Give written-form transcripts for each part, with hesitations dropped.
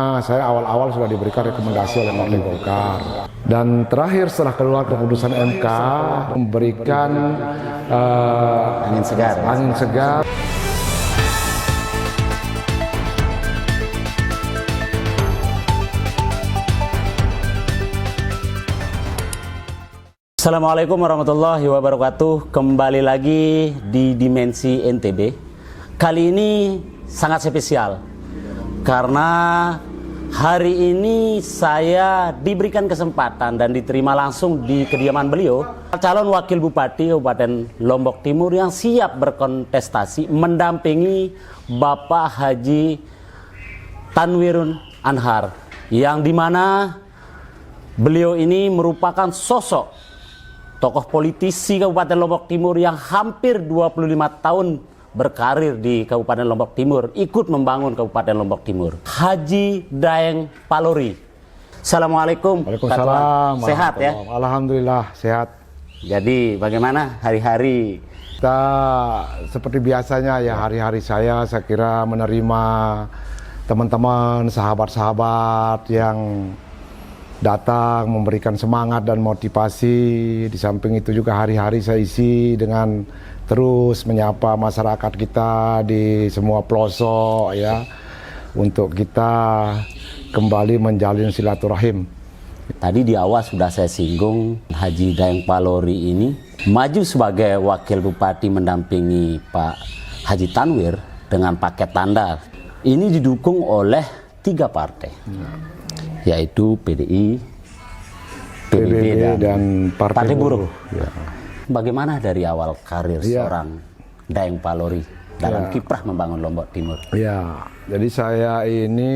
Saya awal-awal sudah diberikan rekomendasi oleh Partai Golkar, dan terakhir setelah keluar keputusan MK memberikan angin segar. Angin segar. Assalamualaikum warahmatullahi wabarakatuh. Kembali lagi di Dimensi NTB. Kali ini sangat spesial karena hari ini saya diberikan kesempatan dan diterima langsung di kediaman beliau, calon wakil bupati Kabupaten Lombok Timur yang siap berkontestasi mendampingi Bapak Haji Tanwirun Anhar, yang dimana beliau ini merupakan sosok tokoh politisi Kabupaten Lombok Timur yang hampir 25 tahun berkarir di Kabupaten Lombok Timur, ikut membangun Kabupaten Lombok Timur. Haji Daeng Palori. Assalamualaikum. Waalaikumsalam. Sehat ya? Alhamdulillah sehat. Jadi bagaimana hari-hari? Kita seperti biasanya ya, hari-hari saya kira menerima teman-teman, sahabat-sahabat yang datang memberikan semangat dan motivasi. Di samping itu juga hari-hari saya isi dengan terus menyapa masyarakat kita di semua pelosok ya, untuk kita kembali menjalin silaturahim. Tadi di awal sudah saya singgung, Haji Daeng Palori ini maju sebagai wakil bupati mendampingi Pak Haji Tanwir dengan paket tanda. Ini didukung oleh 3 partai. Yaitu PDI, PBB dan Partai Buruh. Ya. Bagaimana dari awal karir seorang Daeng Palori dalam kiprah membangun Lombok Timur? Ya, jadi saya ini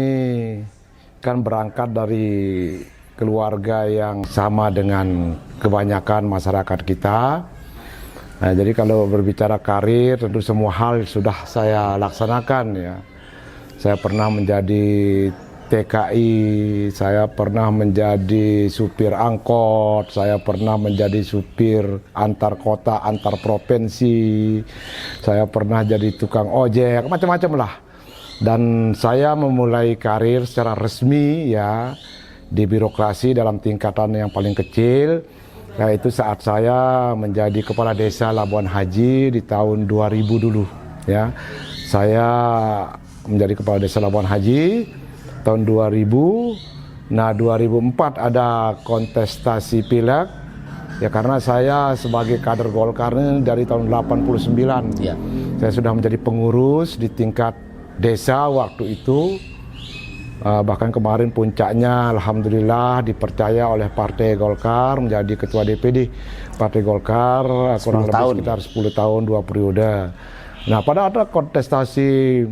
kan berangkat dari keluarga yang sama dengan kebanyakan masyarakat kita. Nah, jadi kalau berbicara karir, tentu semua hal sudah saya laksanakan ya. Saya pernah menjadi TKI, saya pernah menjadi supir angkot, saya pernah menjadi supir antar kota, antar provinsi, saya pernah jadi tukang ojek, macam-macam lah. Dan saya memulai karir secara resmi ya di birokrasi dalam tingkatan yang paling kecil, yaitu saat saya menjadi kepala desa Labuan Haji di tahun 2000 dulu ya. Saya menjadi kepala desa Labuan Haji tahun 2000. Nah, 2004 ada kontestasi pileg ya, karena saya sebagai kader Golkar dari tahun 89 ya. Saya sudah menjadi pengurus di tingkat desa waktu itu. Bahkan kemarin puncaknya alhamdulillah dipercaya oleh Partai Golkar menjadi ketua DPD Partai Golkar kurang lebih sekitar 10 tahun 2 periode. Nah, pada ada kontestasi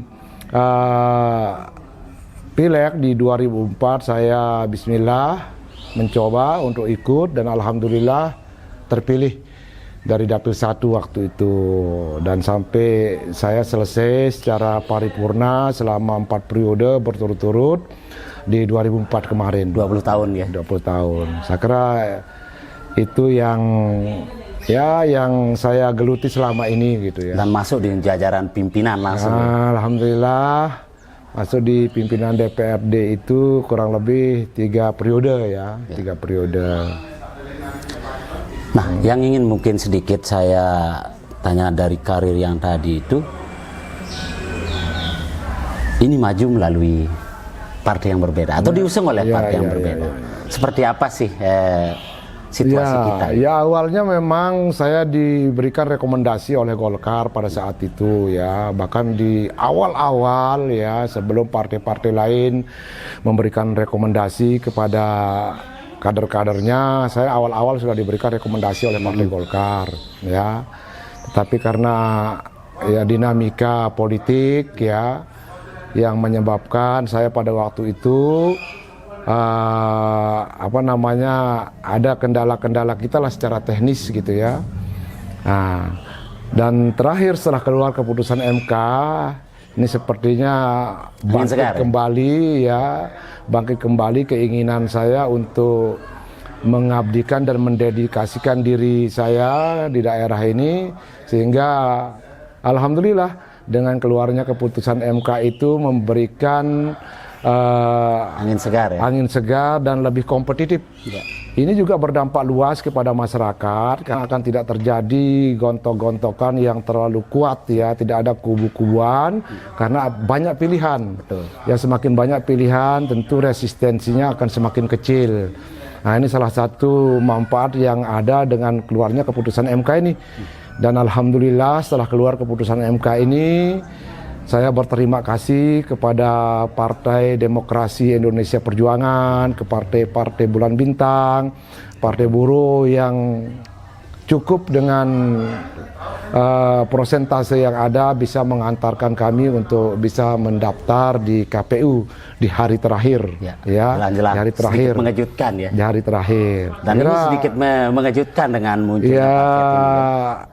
pileg di 2004, saya bismillah mencoba untuk ikut dan alhamdulillah terpilih dari Dapil 1 waktu itu, dan sampai saya selesai secara paripurna selama 4 periode berturut-turut di 2004 kemarin. 20 tahun ya? 20 tahun. Saya kira itu yang saya geluti selama ini gitu ya. Dan masuk di jajaran pimpinan langsung. Alhamdulillah. Masuk di pimpinan DPRD itu kurang lebih 3 periode ya. 3 periode. Nah, yang ingin mungkin sedikit saya tanya dari karir yang tadi itu, ini maju melalui partai yang berbeda atau diusung oleh partai yang berbeda. Seperti apa sih situasi kita? Ya, awalnya memang saya diberikan rekomendasi oleh Golkar pada saat itu ya. Bahkan di awal-awal ya, sebelum partai-partai lain memberikan rekomendasi kepada kader-kadernya, saya awal-awal sudah diberikan rekomendasi oleh Partai Golkar ya. Tetapi karena ya dinamika politik ya yang menyebabkan saya pada waktu itu ada kendala-kendala kita lah secara teknis gitu ya. Nah, dan terakhir setelah keluar keputusan MK, ini sepertinya bangkit kembali ya, bangkit kembali keinginan saya untuk mengabdikan dan mendedikasikan diri saya di daerah ini, sehingga alhamdulillah dengan keluarnya keputusan MK itu memberikan Angin segar ya. angin segar dan lebih kompetitif. Ya. Ini juga berdampak luas kepada masyarakat karena akan tidak terjadi gontok-gontokan yang terlalu kuat ya, tidak ada kubu-kubuan karena banyak pilihan. Betul. Ya semakin banyak pilihan tentu resistensinya akan semakin kecil. Nah ini salah satu manfaat yang ada dengan keluarnya keputusan MK ini. Dan alhamdulillah setelah keluar keputusan MK ini saya berterima kasih kepada Partai Demokrasi Indonesia Perjuangan, ke partai-partai Bulan Bintang, Partai Buruh yang cukup dengan prosentase yang ada bisa mengantarkan kami untuk bisa mendaftar di KPU di hari terakhir. Ya, Di hari terakhir. Sedikit mengejutkan ya. Di hari terakhir. Dan ini sedikit mengejutkan dengan munculnya Ya, paket ini. Ya.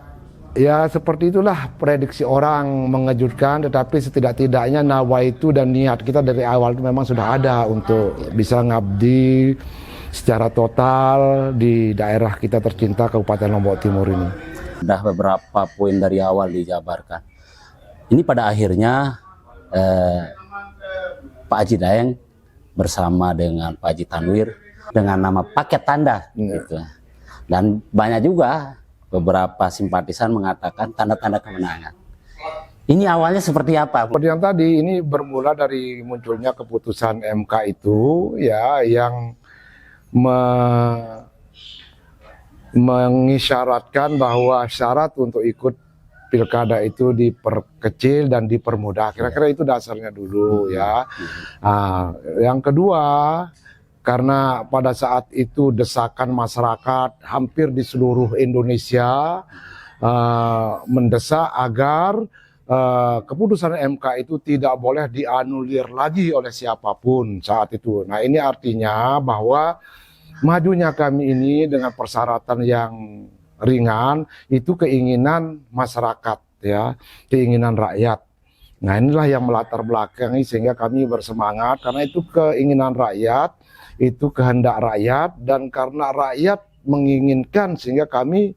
ya seperti itulah prediksi orang, mengejutkan, tetapi setidak-tidaknya nawaitu dan niat kita dari awal itu memang sudah ada untuk bisa ngabdi secara total di daerah kita tercinta Kabupaten Lombok Timur ini. Sudah beberapa poin dari awal dijabarkan. Ini pada akhirnya Pak Haji Daeng bersama dengan Pak Haji Tanwir dengan nama paket tanda gitu. Dan banyak juga beberapa simpatisan mengatakan tanda-tanda kemenangan. Ini awalnya seperti apa? Seperti yang tadi, ini bermula dari munculnya keputusan MK itu ya yang mengisyaratkan bahwa syarat untuk ikut pilkada itu diperkecil dan dipermudah. Kira-kira itu dasarnya dulu ya. Nah, yang kedua, karena pada saat itu desakan masyarakat hampir di seluruh Indonesia mendesak agar keputusan MK itu tidak boleh dianulir lagi oleh siapapun saat itu. Nah ini artinya bahwa majunya kami ini dengan persyaratan yang ringan itu keinginan masyarakat ya, keinginan rakyat. Nah inilah yang melatar belakangi sehingga kami bersemangat karena itu keinginan rakyat, itu kehendak rakyat, dan karena rakyat menginginkan sehingga kami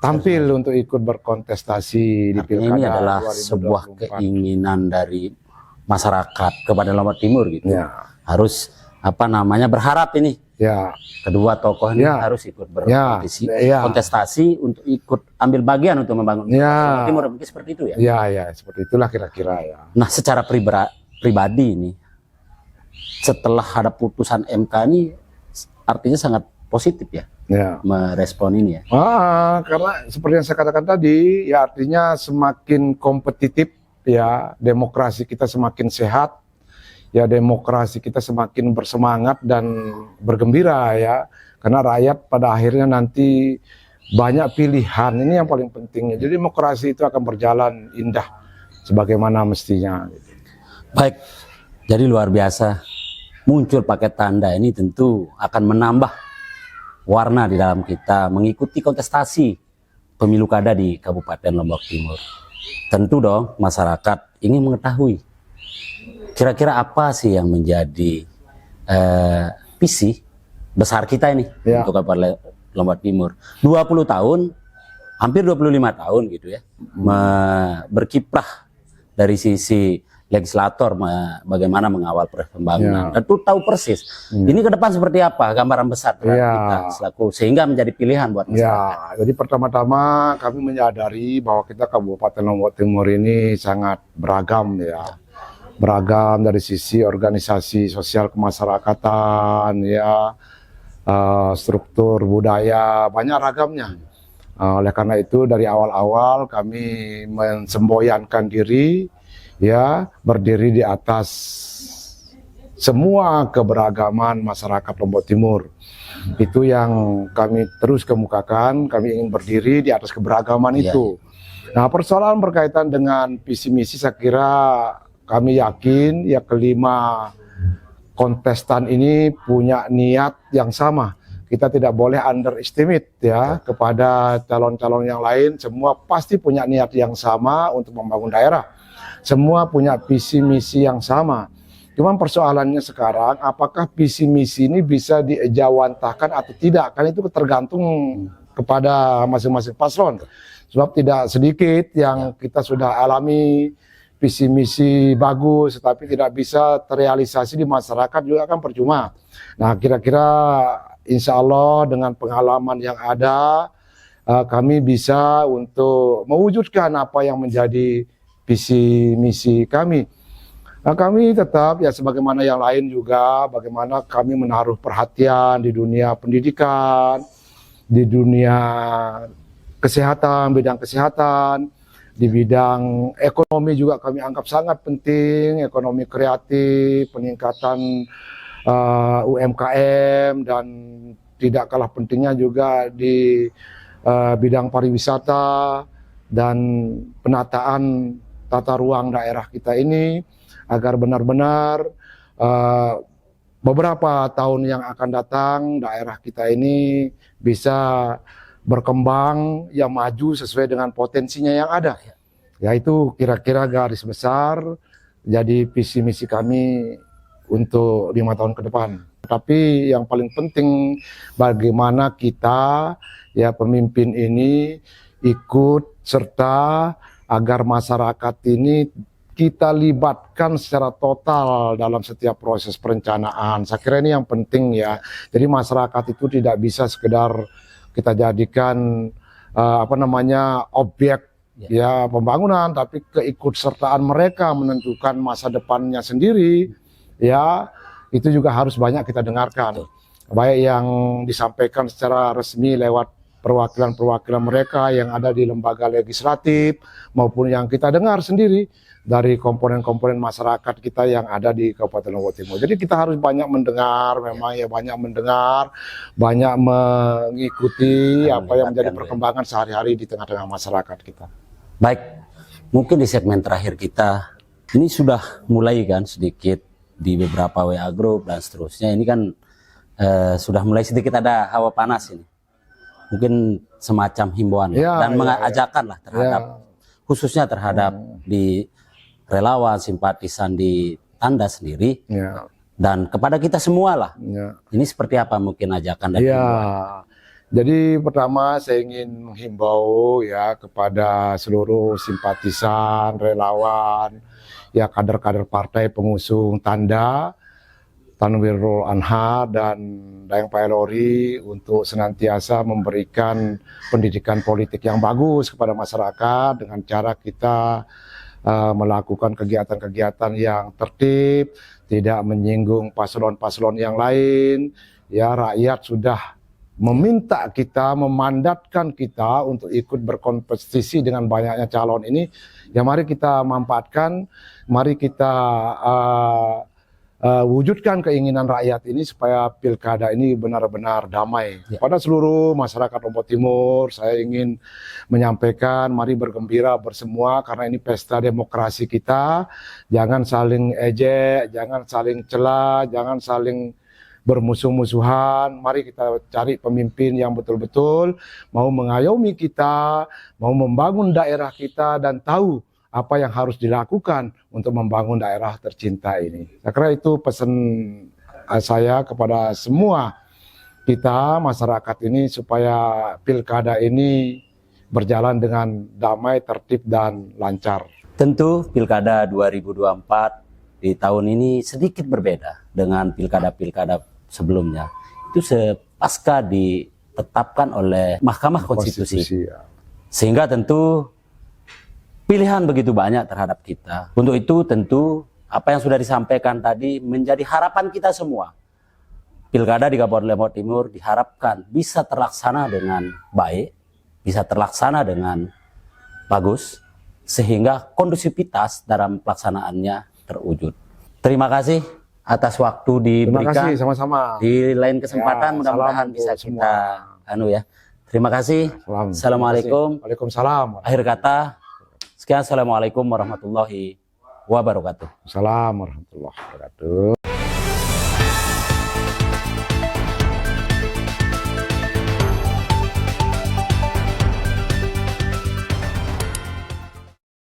tampil untuk ikut berkontestasi di pilkada. Ini adalah 2024. sebuah keinginan dari masyarakat kepada Lombok Timur gitu. Ya. Harus berharap ini Ya, kedua tokoh ini Ya. harus ikut berkompetisi, Ya. kontestasi untuk ikut ambil bagian untuk membangun Ya. Lombok Timur, mungkin seperti itu ya. ya, seperti itulah kira-kira ya. Nah, secara pribadi ini setelah ada putusan MK ini artinya sangat positif ya Ya. merespon ini ya. Karena seperti yang saya katakan tadi, ya artinya semakin kompetitif ya, demokrasi kita semakin sehat, ya demokrasi kita semakin bersemangat dan bergembira ya, karena rakyat pada akhirnya nanti banyak pilihan, ini yang paling pentingnya. Jadi demokrasi itu akan berjalan indah sebagaimana mestinya. Baik, jadi luar biasa muncul paket tanda ini tentu akan menambah warna di dalam kita mengikuti kontestasi pemilu kada di Kabupaten Lombok Timur. Tentu dong masyarakat ingin mengetahui kira-kira apa sih yang menjadi visi besar kita ini Ya. untuk Kabupaten Lombok Timur. 20 tahun, hampir 25 tahun gitu ya, berkiprah dari sisi legislator bagaimana mengawal proses pembangunan. Tentu tahu persis. Ini ke depan seperti apa gambaran besar terhadap kita selaku sehingga menjadi pilihan buat masyarakat. Ya, jadi pertama-tama kami menyadari bahwa kita Kabupaten Lombok Timur ini sangat beragam ya. Beragam dari sisi organisasi sosial kemasyarakatan ya, struktur budaya, banyak ragamnya. Oleh karena itu dari awal-awal kami mensemboyankan diri ya, berdiri di atas semua keberagaman masyarakat Lombok Timur. Itu yang kami terus kemukakan, kami ingin berdiri di atas keberagaman itu. Nah, persoalan berkaitan dengan visi misi saya kira kami yakin ya kelima kontestan ini punya niat yang sama. Kita tidak boleh underestimate ya kepada calon-calon yang lain, semua pasti punya niat yang sama untuk membangun daerah. Semua punya visi misi yang sama. Cuman persoalannya sekarang, apakah visi misi ini bisa diejawantahkan atau tidak? Kan itu tergantung kepada masing-masing paslon. Sebab tidak sedikit yang kita sudah alami visi misi bagus tapi tidak bisa terrealisasi di masyarakat juga kan percuma. Nah, kira-kira insya Allah dengan pengalaman yang ada kami bisa untuk mewujudkan apa yang menjadi visi misi kami. Nah, kami tetap ya sebagaimana yang lain juga, bagaimana kami menaruh perhatian di dunia pendidikan, di dunia kesehatan, bidang kesehatan, di bidang ekonomi juga kami anggap sangat penting, ekonomi kreatif, peningkatan UMKM, dan tidak kalah pentingnya juga di bidang pariwisata dan penataan tata ruang daerah kita ini, agar benar-benar beberapa tahun yang akan datang daerah kita ini bisa berkembang, yang maju sesuai dengan potensinya yang ada. Ya, itu kira-kira garis besar jadi visi misi kami untuk 5 tahun ke depan. Tapi yang paling penting bagaimana kita ya pemimpin ini ikut serta agar masyarakat ini kita libatkan secara total dalam setiap proses perencanaan. Saya kira ini yang penting ya. Jadi masyarakat itu tidak bisa sekedar kita jadikan objek ya pembangunan, tapi keikutsertaan mereka menentukan masa depannya sendiri ya, itu juga harus banyak kita dengarkan. Baik yang disampaikan secara resmi lewat perwakilan-perwakilan mereka yang ada di lembaga legislatif, maupun yang kita dengar sendiri dari komponen-komponen masyarakat kita yang ada di Kabupaten Lombok Timur. Jadi kita harus banyak mendengar, memang ya banyak mendengar, banyak mengikuti apa yang menjadi perkembangan sehari-hari di tengah-tengah masyarakat kita. Baik, mungkin di segmen terakhir kita, ini sudah mulai kan sedikit di beberapa WA group dan seterusnya, ini kan sudah mulai sedikit ada hawa panas ini. Mungkin semacam himbauan dan mengajakan lah terhadap, khususnya terhadap di relawan, simpatisan di Tanda sendiri, dan kepada kita semua lah. Ini seperti apa mungkin ajakan dari Jadi pertama saya ingin menghimbau ya kepada seluruh simpatisan, relawan, ya kader-kader partai pengusung Tanda, Tanwirul Anhar dan Dayang Paelori untuk senantiasa memberikan pendidikan politik yang bagus kepada masyarakat dengan cara kita melakukan kegiatan-kegiatan yang tertib, tidak menyinggung paslon-paslon yang lain. Ya, rakyat sudah meminta kita, memandatkan kita untuk ikut berkompetisi dengan banyaknya calon ini. Ya, mari kita manfaatkan, mari kita wujudkan keinginan rakyat ini supaya pilkada ini benar-benar damai. Pada seluruh masyarakat Lombok Timur, saya ingin menyampaikan mari bergembira bersemua karena ini pesta demokrasi kita. Jangan saling ejek, jangan saling cela, jangan saling bermusuh-musuhan. Mari kita cari pemimpin yang betul-betul mau mengayomi kita, mau membangun daerah kita dan tahu apa yang harus dilakukan untuk membangun daerah tercinta ini. Saya kira itu pesan saya kepada semua kita, masyarakat ini, supaya pilkada ini berjalan dengan damai, tertib, dan lancar. Tentu pilkada 2024 di tahun ini sedikit berbeda dengan pilkada-pilkada sebelumnya. Itu pasca ditetapkan oleh Mahkamah Konstitusi. Sehingga tentu pilihan begitu banyak terhadap kita. Untuk itu tentu apa yang sudah disampaikan tadi menjadi harapan kita semua. Pilkada di Kabupaten Lombok Timur diharapkan bisa terlaksana dengan baik, bisa terlaksana dengan bagus, sehingga kondusivitas dalam pelaksanaannya terwujud. Terima kasih atas waktu diberikan. Terima kasih, sama-sama. Di lain kesempatan mudah-mudahan bisa kita Terima kasih. Assalamualaikum. Waalaikumsalam. Akhir kata, sekian, assalamualaikum warahmatullahi wabarakatuh. Assalamualaikum warahmatullahi wabarakatuh.